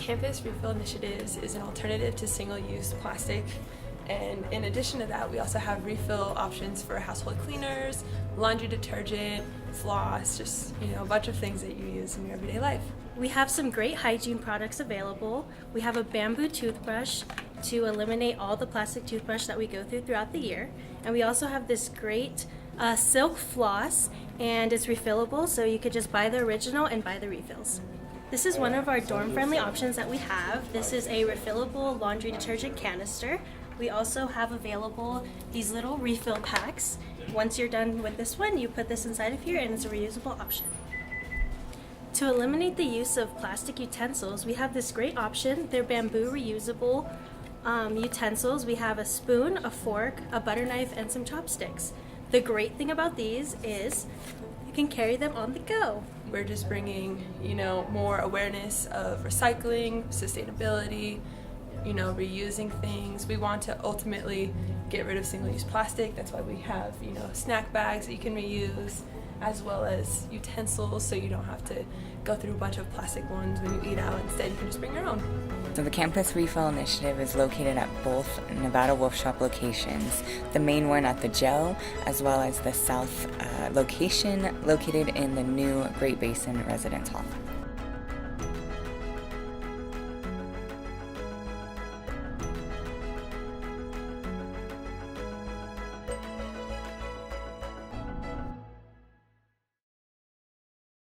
Campus Refill Initiatives is an alternative to single-use plastic, and in addition to that, we also have refill options for household cleaners, laundry detergent, floss, just a bunch of things that you use in your everyday life. We have some great hygiene products available. We have a bamboo toothbrush to eliminate all the plastic toothbrush that we go throughout the year, and we also have this great silk floss, and it's refillable, so you could just buy the original and buy the refills. This is one of our dorm-friendly options that we have. This is a refillable laundry detergent canister. We also have available these little refill packs. Once you're done with this one, you put this inside of here and it's a reusable option. To eliminate the use of plastic utensils, we have this great option. They're bamboo reusable utensils. We have a spoon, a fork, a butter knife, and some chopsticks. The great thing about these is you can carry them on the go. We're just bringing, more awareness of recycling, sustainability, reusing things. We want to ultimately get rid of single-use plastic. That's why we have, snack bags that you can reuse, as well as utensils, so you don't have to go through a bunch of plastic ones when you eat out. Instead, you can just bring your own. So the Campus Refill Initiative is located at both Nevada Wolf Shop locations, the main one at the Gel, as well as the south location located in the new Great Basin Residence Hall.